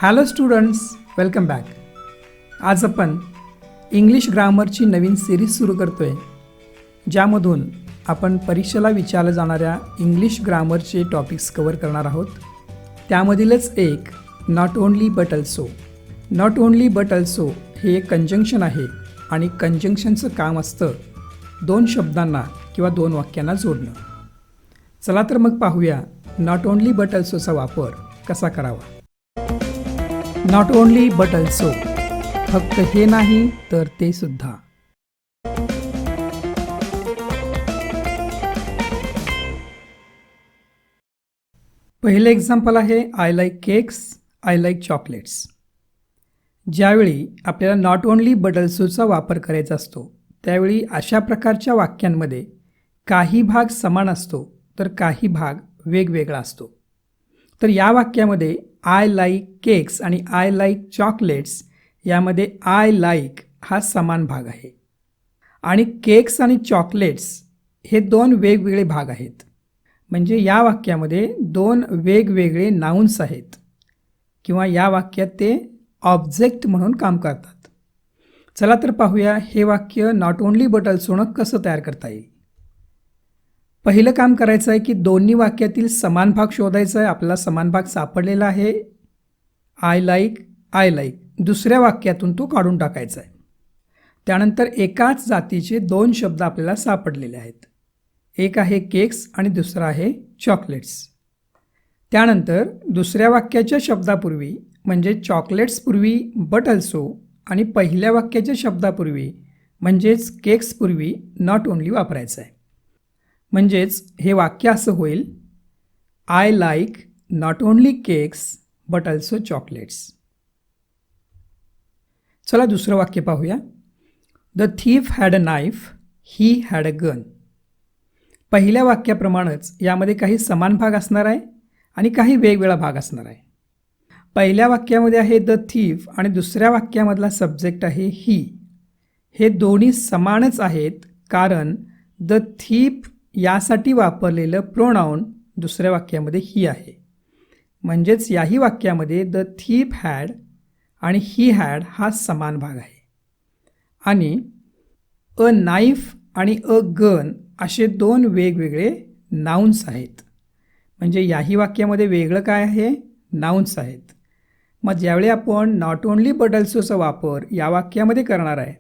Hello students, welcome back. आज आपण English ग्रामरची नवीन series सुरू करतो आहे, ज्यामधून आपण परीक्षेला विचारल्या जाणाऱ्या इंग्लिश ग्रामरचे टॉपिक्स कवर करणार आहोत. त्यामधीलच एक not only but also. Not only but also हे एक कंजंक्शन आहे आणि कंजंक्शनचं काम असतं दोन शब्दांना किंवा दोन वाक्यांना जोडणं. चला तर मग पाहूया नॉट ओन्ली बट अल्सोचा वापर कसा करावा. नॉट ओन्ली बट अल्सो, फक्त हे नाही तर ते सुद्धा. पहिले एक्झाम्पल आहे I like cakes, I like chocolates. ज्यावेळी आपल्याला नॉट ओन्ली बट अल्सोचा वापर करायचा असतो त्यावेळी अशा प्रकारच्या वाक्यांमध्ये काही भाग समान असतो तर काही भाग वेगवेगळा असतो. तर या वाक्यामध्ये आय लाईक केक्स आणि आय लाईक चॉकलेट्स यामध्ये आय लाईक हा समान भाग आहे आणि केक्स आणि चॉकलेट्स हे दोन वेगवेगळे भाग आहेत. म्हणजे या वाक्यामध्ये दोन वेगवेगळे नाउन्स आहेत किंवा या वाक्यात ते ऑब्जेक्ट म्हणून काम करतात. चला तर पाहूया हे वाक्य नॉट ओन्ली बट अल्सोनं कसं तयार करता येईल. पहिलं काम करायचं आहे की दोन्ही वाक्यातील समान भाग शोधायचा आहे. आपल्याला समान भाग सापडलेला आहे आय लाईक, आय लाईक. दुसऱ्या वाक्यातून तो काढून टाकायचा आहे. त्यानंतर एकाच जातीचे दोन शब्द आपल्याला सापडलेले आहेत. एक आहे केक्स आणि दुसरा आहे चॉकलेट्स. त्यानंतर दुसऱ्या वाक्याच्या शब्दापूर्वी म्हणजे चॉकलेट्सपूर्वी बट अल्सो आणि पहिल्या वाक्याच्या शब्दापूर्वी म्हणजेच केक्सपूर्वी नॉट ओन्ली वापरायचं आहे. म्हणजेच हे वाक्य असं होईल I like not only cakes but also chocolates. चला दुसरं वाक्य पाहूया. The thief had a knife, he had a gun. पहिल्या वाक्याप्रमाणेच यामध्ये काही समान भाग असणार आहे आणि काही वेगवेगळा भाग असणार आहे. पहिल्या वाक्यामध्ये आहे द थीफ आणि दुसऱ्या वाक्यामधला सब्जेक्ट आहे ही. हे दोन्ही समानच आहेत कारण द थीफ यासाठी वापरलेलं प्रोनाऊन दुसऱ्या वाक्यामध्ये ही आहे. म्हणजेच याही वाक्यामध्ये द थीफ हॅड आणि ही हॅड हा समान भाग आहे. आणि अ नाईफ आणि अ गन असे दोन वेगवेगळे नाउन्स आहेत. म्हणजे याही वाक्यामध्ये वेगळं काय आहे, नाउन्स आहेत. मग ज्यावेळी आपण नॉट ओन्ली बट अल्सोचा वापर या वाक्यामध्ये करणार आहे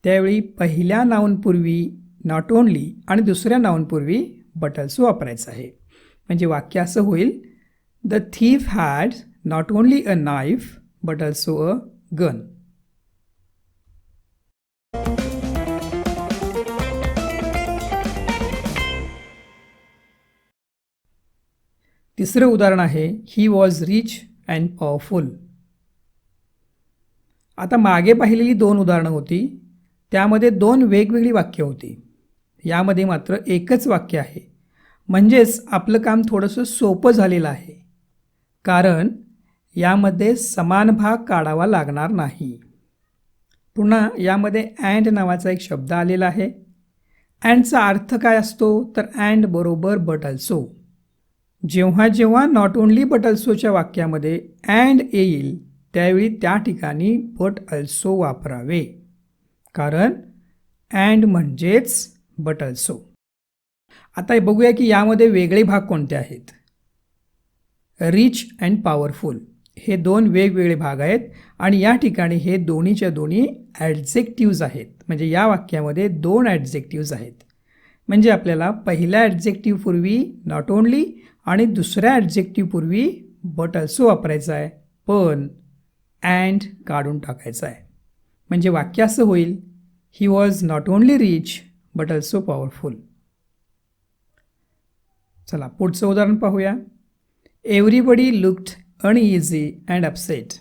त्यावेळी पहिल्या नाउनपूर्वी नॉट ओन्ली आणि दुसऱ्या नाउनपूर्वी बट अल्सो वापरायचं आहे. म्हणजे वाक्य असं होईल the thief had not only a knife but also a gun. तिसरं उदाहरण आहे he was rich and powerful. आता मागे पाहिलेली दोन उदाहरणं होती त्यामध्ये दोन वेगवेगळी वाक्य होती. यामध्ये मात्र एकच वाक्य आहे. म्हणजेच आपलं काम थोडंसं सोपं झालेलं आहे कारण यामध्ये समान भाग काढावा लागणार नाही. पुन्हा यामध्ये अँड नावाचा एक शब्द आलेला आहे. अँडचा अर्थ काय असतो तर अँड बरोबर बट अल्सो. जेव्हा जेव्हा नॉट ओन्ली बट अल्सोच्या वाक्यामध्ये अँड येईल त्यावेळी त्या ठिकाणी बट अल्सो वापरावे कारण अँड म्हणजेच बट अल्सो. आता बघूया की यामध्ये वेगळे भाग कोणते आहेत. रिच अँड पॉवरफुल हे दोन वेगवेगळे भाग आहेत आणि या ठिकाणी हे दोन्हीच्या दोन्ही ॲडजेक्टिव्ज आहेत. म्हणजे या वाक्यामध्ये दोन ॲडजेक्टिव्ज आहेत. म्हणजे आपल्याला पहिल्या ॲडजेक्टिव्हपूर्वी नॉट ओन्ली आणि दुसऱ्या ॲडजेक्टिव्हपूर्वी बट अल्सो वापरायचं आहे पण अँड काढून टाकायचं आहे. म्हणजे वाक्य असं होईल he was not only rich but also powerful. चला पुढचं उदाहरण पाहूया. Everybody looked uneasy and upset.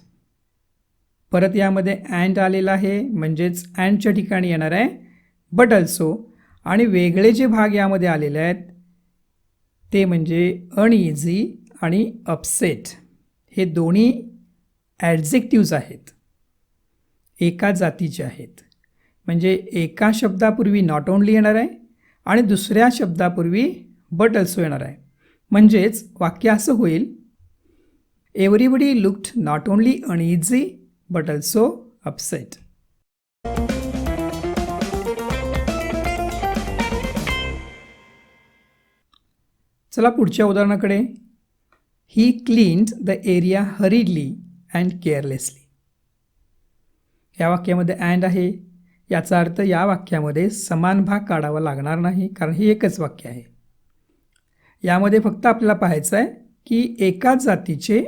परत यामध्ये अँड आलेला आहे म्हणजेच अँडच्या ठिकाणी येणार आहे बट अल्सो आणि वेगळे जे भाग यामध्ये आलेले आहेत ते म्हणजे अनइझी आणि अपसेट. हे दोन्ही ॲडजेक्टिव्ज आहेत, एका जातीचे आहेत. म्हणजे एका शब्दापूर्वी नॉट ओन्ली येणार आहे आणि दुसऱ्या शब्दापूर्वी बट अल्सो येणार आहे. म्हणजेच वाक्य असं होईल everybody looked not only uneasy but also upset. चला पुढच्या उदाहरणाकडे. He cleaned the area hurriedly and carelessly. या वाक्यामध्ये अँड आहे. याचा अर्थ या वाक्यामध्ये समान भाग काढावा लागणार नाही, कारण हे एकच वाक्य आहे. यामध्ये फक्त आपल्याला पाहायचं आहे की एकाच जातीचे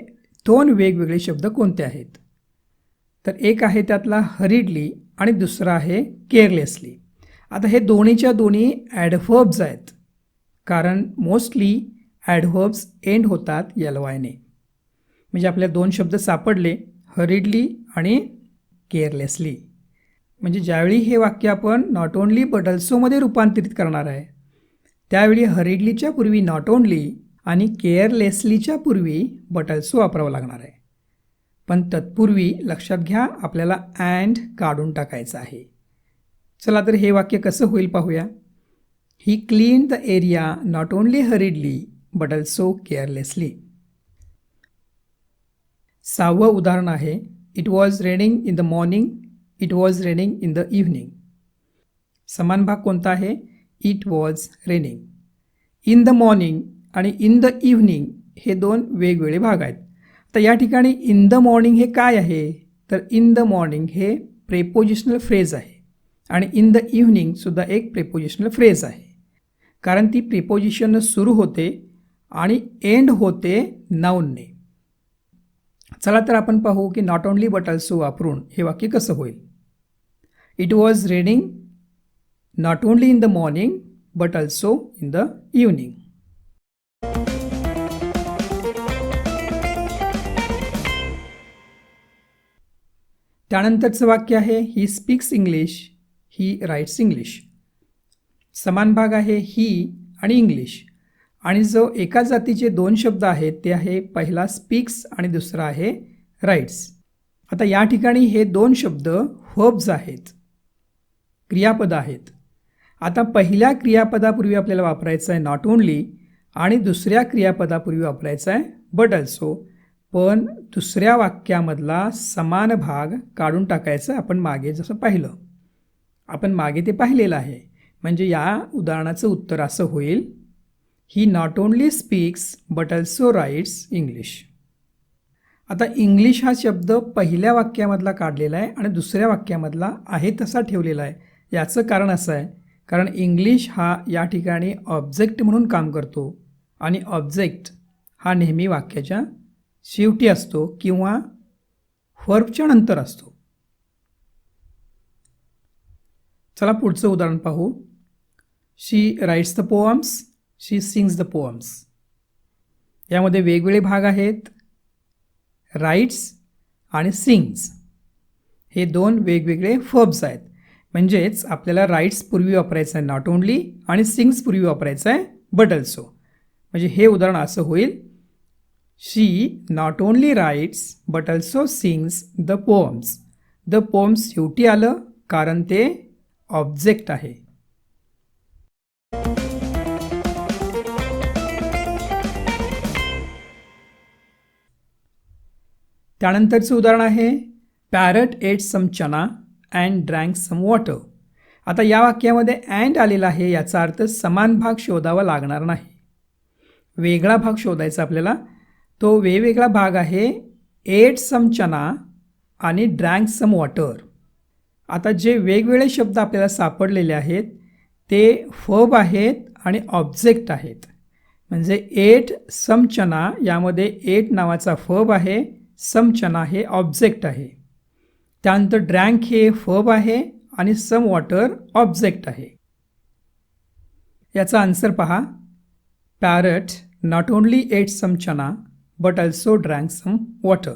दोन वेगवेगळे शब्द कोणते आहेत. तर एक आहे त्यातला हरीडली आणि दुसरा आहे केअरलेसली. आता हे दोन्हीच्या दोन्ही ॲडव्हर्ब्स आहेत, कारण मोस्टली ॲडव्हर्ब्स एंड होतात YY-ने. म्हणजे आपल्या दोन शब्द सापडले, हरीडली आणि केअरलेसली. म्हणजे ज्यावेळी हे वाक्य आपण नॉट ओनली बट ऑल्सोमध्ये रूपांतरित करणार आहे, त्यावेळी हरीडलीच्या पूर्वी नॉट ओनली आणि केअरलेसलीच्या पूर्वी बट ऑल्सो वापरावं लागणार आहे. पण तत्पूर्वी लक्षात घ्या, आपल्याला अँड काढून टाकायचं आहे. चला तर हे वाक्य कसं होईल पाहूया. He cleaned the area not only hurriedly but also carelessly. 6वं उदाहरण आहे. It was raining in the morning, it was raining in the evening. समान भाग कोणता आहे? It was raining. In the morning आणि इन द इव्हनिंग हे दोन वेगवेगळे भाग आहेत. तर या ठिकाणी इन द मॉर्निंग हे काय आहे? तर इन द मॉर्निंग हे प्रेपोजिशनल फ्रेज आहे आणि इन द इव्हनिंगसुद्धा एक प्रेपोजिशनल फ्रेज आहे, कारण ती प्रिपोजिशन सुरू होते आणि एंड होते नाऊनने. चला तर आपण पाहू की नॉट ओनली बट ऑल्सो वापरून हे वाक्य कसं होईल. It was raining not only in the morning but also in the evening. त्यानंतरचं वाक्य आहे. He speaks English, he writes English. समान भाग आहे ही आणि इंग्लिश, आणि जो एका जातीचे दोन शब्द आहेत ते आहे पहिला स्पीक्स आणि दुसरा आहे राईट्स. आता या ठिकाणी हे दोन शब्द व्हर्ब्स आहेत, क्रियापद आहेत. आता पहिल्या क्रियापदापूर्वी आपल्याला वापरायचं आहे नॉट ओनली आणि दुसऱ्या क्रियापदापूर्वी वापरायचं आहे बट ऑल्सो. पण दुसऱ्या वाक्यामधला समान भाग काढून टाकायचं. आपण मागे जसं पाहिलं, आपण मागे ते पाहिलेलं आहे. म्हणजे या उदाहरणाचं उत्तर असं होईल. He not only speaks but also writes English. आता इंग्लिश हा शब्द पहिल्या वाक्यामधला काढलेला आहे आणि दुसऱ्या वाक्यामधला आहे तसा ठेवलेला आहे. याचं कारण असं आहे, कारण इंग्लिश हा या ठिकाणी ऑब्जेक्ट म्हणून काम करतो आणि ऑब्जेक्ट हा नेहमी वाक्याच्या शेवटी असतो किंवा व्हर्बच्या नंतर असतो. चला पुढचं उदाहरण पाहू. She writes the poems, she sings the poems. यामध्ये वेगवेगळे भाग आहेत, राईट्स आणि सिंग्स हे दोन वेगवेगळे व्हर्ब्स आहेत. म्हणजेच आपल्याला राईट्स पूर्वी वापरायचं आहे नॉट ओनली आणि सिंग्स पूर्वी वापरायचं आहे बट ऑल्सो. म्हणजे हे उदाहरण असं होईल. She not only writes but also sings the poems. The poems शेवटी आलं कारण ते ऑब्जेक्ट आहे. त्यानंतरचं उदाहरण आहे. Parrot ate some chana and drank some water. आता या वाक्यामध्ये अँड आलेला आहे, याचा अर्थ समान भाग शोधावा लागणार नाही, वेगळा भाग शोधायचा आपल्याला. तो वेगवेगळा भाग आहे एट सम चना आणि ड्रँक सम वॉटर. आता जे वेगवेगळे शब्द आपल्याला सापडलेले आहेत ते व्हर्ब आहेत आणि ऑब्जेक्ट आहेत. म्हणजे एट सम चना यामध्ये एट नावाचा व्हर्ब आहे, सम चना हे ऑब्जेक्ट आहे. त्यानंतर ड्रँक हे व्हर्ब आहे आणि सम वॉटर ऑब्जेक्ट आहे. याचा आन्सर पहा. Parrot not only ate some chana but also drank some water.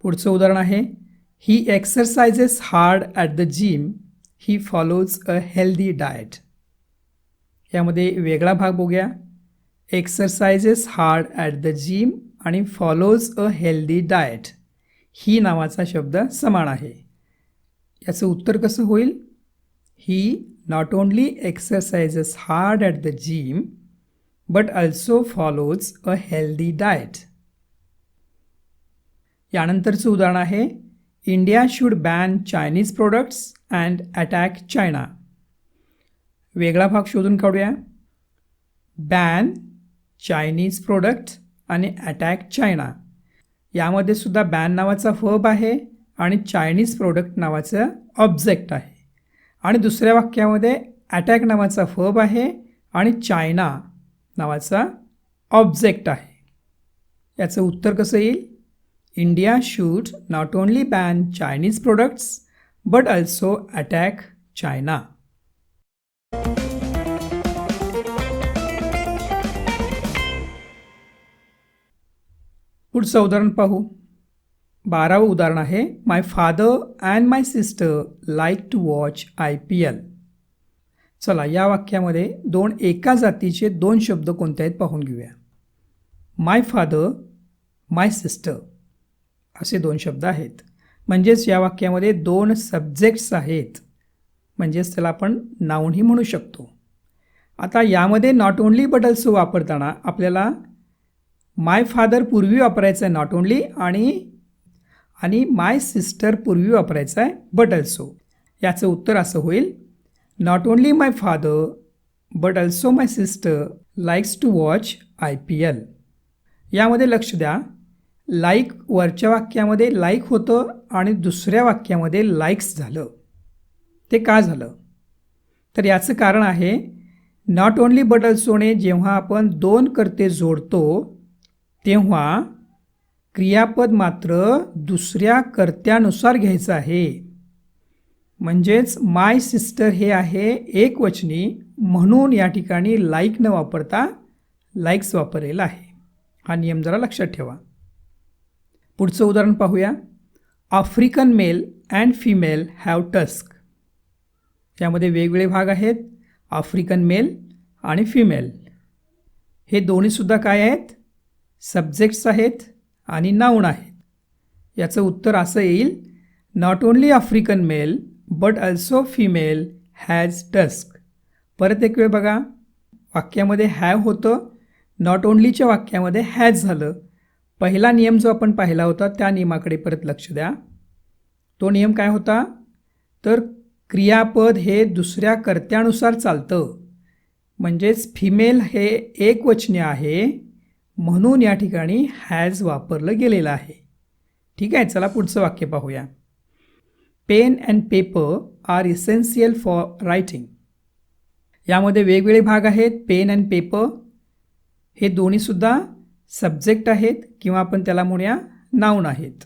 पुढचं उदाहरण आहे. He exercises hard at the gym, he follows a healthy diet. यामध्ये वेगळा भाग बघूया. Exercises hard at the gym आणि follows a healthy diet he नावाचा शब्द समान आहे. याचं उत्तर कसं होईल. He not only exercises hard at the gym but also follows a healthy diet. यानंतरचं उदाहरण आहे India should ban Chinese products and attack China. वेगळा भाग शोधून काढूया. बॅन चायनीज प्रोडक्ट आणि अटॅक चायना. यामध्ये सुद्धा बॅन नावाचा वर्ब आहे आणि चायनीज प्रोडक्ट नावाचं ऑब्जेक्ट आहे. आणि दुसऱ्या वाक्यामध्ये अटॅक नावाचा वर्ब आहे आणि चायना नावाचा ऑब्जेक्ट आहे. याचं उत्तर कसं येईल? India should not only ban Chinese products but also attack China. पुढचं उदाहरण पाहू. 12वं उदाहरण आहे my father and my sister like to watch IPL. चला या वाक्यामध्ये दोन एका जातीचे दोन शब्द कोणते आहेत पाहून घेऊया. माय फादर, माय सिस्टर असे दोन शब्द आहेत. म्हणजेच या वाक्यामध्ये दोन सब्जेक्ट्स आहेत. म्हणजेच त्याला आपण नाऊनही म्हणू शकतो. आता यामध्ये नॉट ओनली बट ऑल्सो वापरताना आपल्याला माय फादर पूर्वी वापरायचं आहे नॉट ओनली आणि माय सिस्टर पूर्वी वापरायचं आहे बट ऑल्सो. याचं उत्तर असं होईल not only my father but also my sister likes to watch IPL. यामध्ये लक्ष द्या, लाईक वरच्या वाक्यामध्ये लाईक होतं आणि दुसऱ्या वाक्यामध्ये लाईक्स झालं. ते का झालं? तर याचं कारण आहे नॉट ओनली बट ऑल्सोने जेव्हा आपण दोन कर्ते जोडतो तेव्हा क्रियापद मात्र दुसऱ्या कर्त्यानुसार घ्यायचं आहे. म्हणजेच माय सिस्टर हे आहे एकवचनी, म्हणून या ठिकाणी लाईक न वापरता लाईक्स वापरलेला आहे. हा नियम जरा लक्षात ठेवा. पुढचं उदाहरण पाहूया. African male and female have tusk. यामध्ये वेगवेगळे भाग आहेत. आफ्रिकन मेल आणि फिमेल हे दोन्हीसुद्धा काय आहेत? सब्जेक्ट्स आहेत आणि नाऊन आहेत. याचं उत्तर असं येईल not only African male but also female has tusk. परत एक वेळ बघा, वाक्यामध्ये हॅव होतं, नॉट ओनलीच्या वाक्यामध्ये हॅज झालं. पहिला नियम जो आपण पाहिला होता त्या नियमाकडे परत लक्ष द्या. तो नियम काय होता? तर क्रियापद हे दुसऱ्या कर्त्यानुसार चालतं. म्हणजेच फिमेल हे एकवचनी आहे, म्हणून या ठिकाणी हॅज वापरलं गेलेलं आहे. ठीक आहे, चला पुढचं वाक्य पाहूया. Pen and paper are essential for writing. यामध्ये वेगवेगळे भाग आहेत. पेन अँड पेपर हे दोन्हीसुद्धा सब्जेक्ट आहेत किंवा आपण त्याला म्हणूया नाऊन आहेत.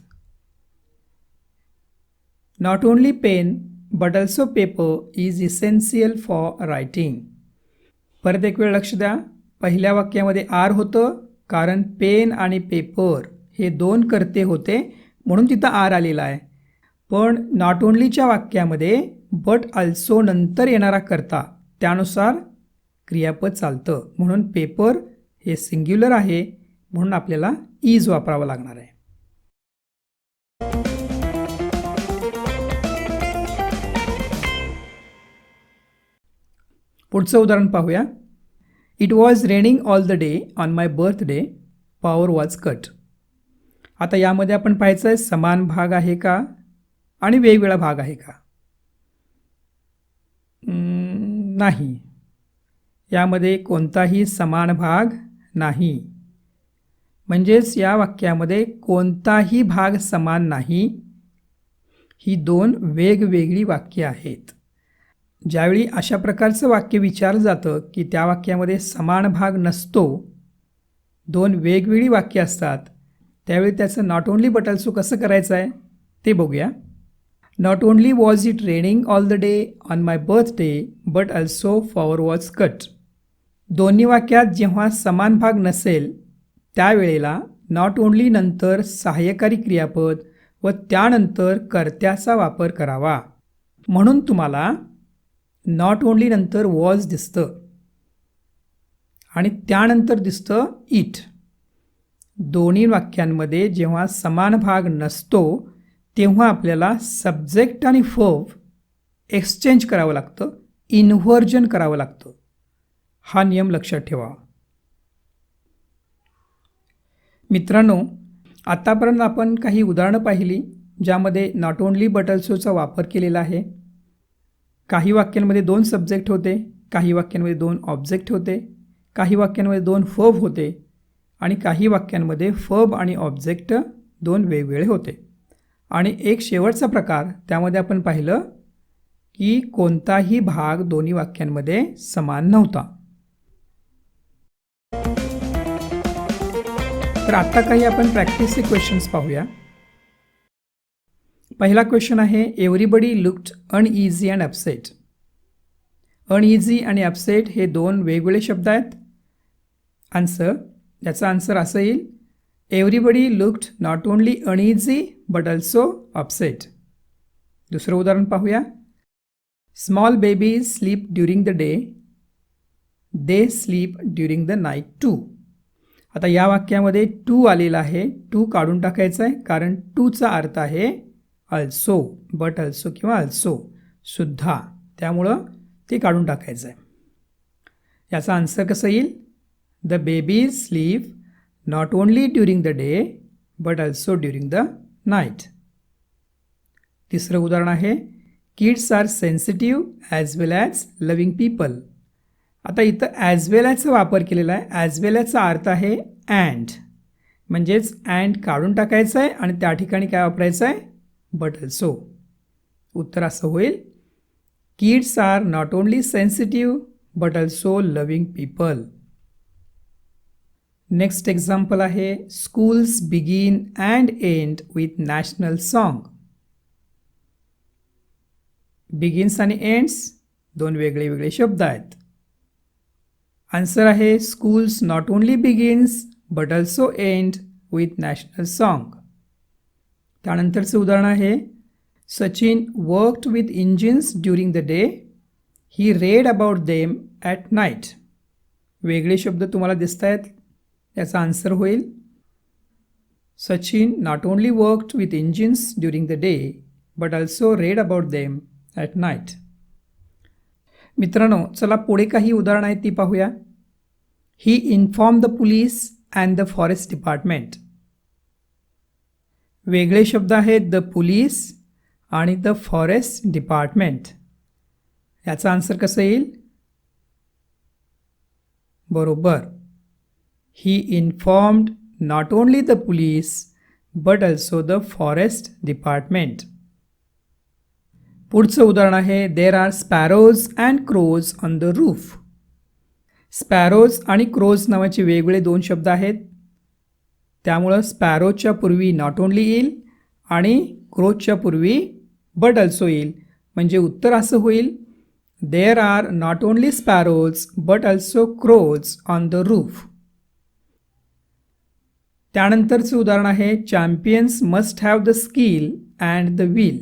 Not only pen but also paper is essential for writing. परत एक वेळ लक्ष द्या, पहिल्या वाक्यामध्ये आर होतं कारण पेन आणि पेपर हे दोन कर्ते होते म्हणून तिथं आर आलेला आहे. पण नॉट ओनलीच्या वाक्यामध्ये बट ऑल्सो नंतर येणारा कर्ता त्यानुसार क्रियापद चालतं. म्हणून पेपर हे सिंग्युलर आहे म्हणून आपल्याला इज वापरावं लागणार आहे. पुढचं उदाहरण पाहूया. It was raining all the day on my birthday, power was cut. आता यामध्ये आपण पाहायचं आहे समान भाग आहे का आणि वेगवेगळा भाग आहे का? नाही, यामध्ये कोणताही समान भाग नाही. म्हणजेच या वाक्यामध्ये कोणताही भाग समान नाही. ही दोन वेगवेगळी वाक्ये आहेत. ज्यावेळी अशा प्रकारचं वाक्य विचारलं जातं की त्या वाक्यामध्ये समान भाग नसतो, दोन वेगवेगळी वाक्य असतात, त्यावेळी त्याचं नॉट ओनली बट ऑल्सो कसं करायचं आहे ते बघूया. Not only was it raining all the day on my birthday but also power was cut. दोन्ही वाक्यात जेव्हा समान भाग नसेल त्यावेळेला नॉट ओनली नंतर सहाय्यकारी क्रियापद व त्यानंतर कर्त्याचा वापर करावा. म्हणून तुम्हाला नॉट ओनली नंतर वॉज दिसतं आणि त्यानंतर दिसतं इट. दोन्ही वाक्यांमध्ये जेव्हा समान भाग नसतो तेव्हा आपल्याला सब्जेक्ट आणि वर्ब एक्सचेंज करावं लागतं, इन्व्हर्जन करावं लागतं. हा नियम लक्षात ठेवा. मित्रांनो, आत्तापर्यंत आपण काही उदाहरणं पाहिली ज्यामध्ये नॉट ओन्ली बट ऑल्सोचा वापर केलेला आहे. काही वाक्यांमध्ये 2 सब्जेक्ट होते, काही वाक्यांमध्ये 2 ऑब्जेक्ट होते, काही वाक्यांमध्ये 2 वर्ब होते आणि काही वाक्यांमध्ये वर्ब आणि ऑब्जेक्ट 2 वेगवेगळे होते. आणि एक शेवटचा प्रकार त्यामध्ये आपण पाहिलं की कोणताही भाग दोन्ही वाक्यांमध्ये समान नव्हता. तर आता काही आपण प्रॅक्टिसचे क्वेश्चन्स पाहूया. पहिला क्वेश्चन आहे, everybody looked uneasy and upset. Uneasy आणि अपसेट हे 2 वेगवेगळे शब्द आहेत. याचा आन्सर असं येईल, everybody looked not only uneasy but also upset. दुसरं उदाहरण पाहूया. Small babies sleep during the day, they sleep during the night too. आता या वाक्यामध्ये टू आलेला आहे, टू काढून टाकायचं आहे कारण टूचा अर्थ आहे अल्सो, बट अल्सो किंवा अल्सो सुद्धा, त्यामुळं ते काढून टाकायचं आहे. याचा आन्सर कसं येईल, the babies sleep not only during the day but also during the night. तिसरं उदाहरण आहे, किड्स आर सेन्सिटिव्ह ॲज वेल ॲज लव्हिंग पीपल. आता इथं ॲज वेल ॲजचा वापर केलेला आहे. ॲज वेल ॲजचा अर्थ आहे अँड, म्हणजेच अँड काढून टाकायचं आहे आणि त्या ठिकाणी काय वापरायचं आहे, बट अल्सो. उत्तर असं होईल, kids are not only sensitive but also loving people. Next example आहे, schools begin and end with national song. Begins आणि एंड्स 2 वेगळे वेगळे शब्द आहेत. आन्सर आहे, schools not only begins but also end with national song. त्यानंतरचं उदाहरण आहे, Sachin worked with engines during the day, he read about them at night. वेगळे शब्द तुम्हाला दिसत आहेत. याचा आन्सर होईल, Sachin not only worked with engines during the day but also read about them at night. मित्रांनो, चला पुढे काही उदाहरणं आहेत ती पाहूया. He inform the police and the forest department. वेगळे शब्द आहेत द पुलिस आणि द फॉरेस्ट डिपार्टमेंट. याचा आन्सर कसं येईल, बरोबर, he informed not only the police but also the forest department. पुढचं उदाहरण आहे, there are sparrows and crows on the roof. Sparrows आणि क्रोज नावाचे वेगवेगळे 2 शब्द आहेत. त्यामुळं स्पॅरोजच्या पूर्वी नॉट ओन्ली येईल आणि क्रोजच्या पूर्वी बट अल्सो येईल. म्हणजे उत्तर असं होईल, there are not only sparrows but also crows on the roof. त्यानंतरचं उदाहरण आहे, champions must have the skill and the will.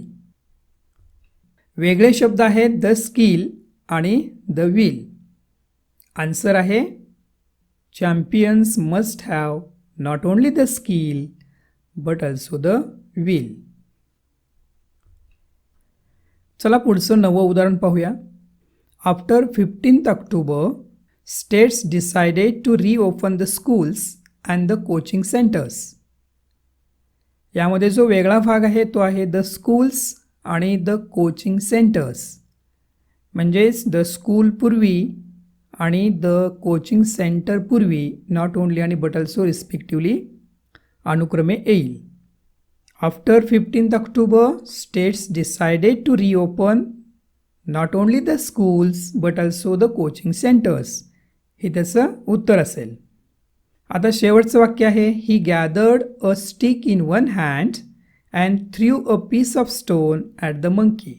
वेगळे शब्द आहेत द स्किल आणि द विल. आन्सर आहे, champions must have not only the skill but also the will. चला पुढचं 9वं उदाहरण पाहूया. After 15th October states decided to reopen the schools and the coaching centres. यामध्ये जो वेगळा भाग आहे तो आहे द स्कूल्स आणि द कोचिंग सेंटर्स. म्हणजेच द स्कूल पूर्वी आणि द कोचिंग सेंटर पूर्वी नॉट ओन्ली आणि बट अल्सो रिस्पेक्टिवली अनुक्रमे येईल. After 15th October states decided to reopen not only the schools but also the coaching centres, हे त्याचं उत्तर असेल. आता शेवटचं वाक्य आहे, he gathered a stick in one hand and threw a piece of stone at the monkey.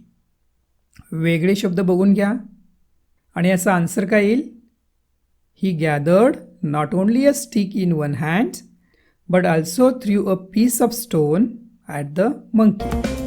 वेगळे शब्द बघून घ्या आणि याचा आन्सर काय येईल, he gathered not only a stick in one hand but also threw a piece of stone at the monkey.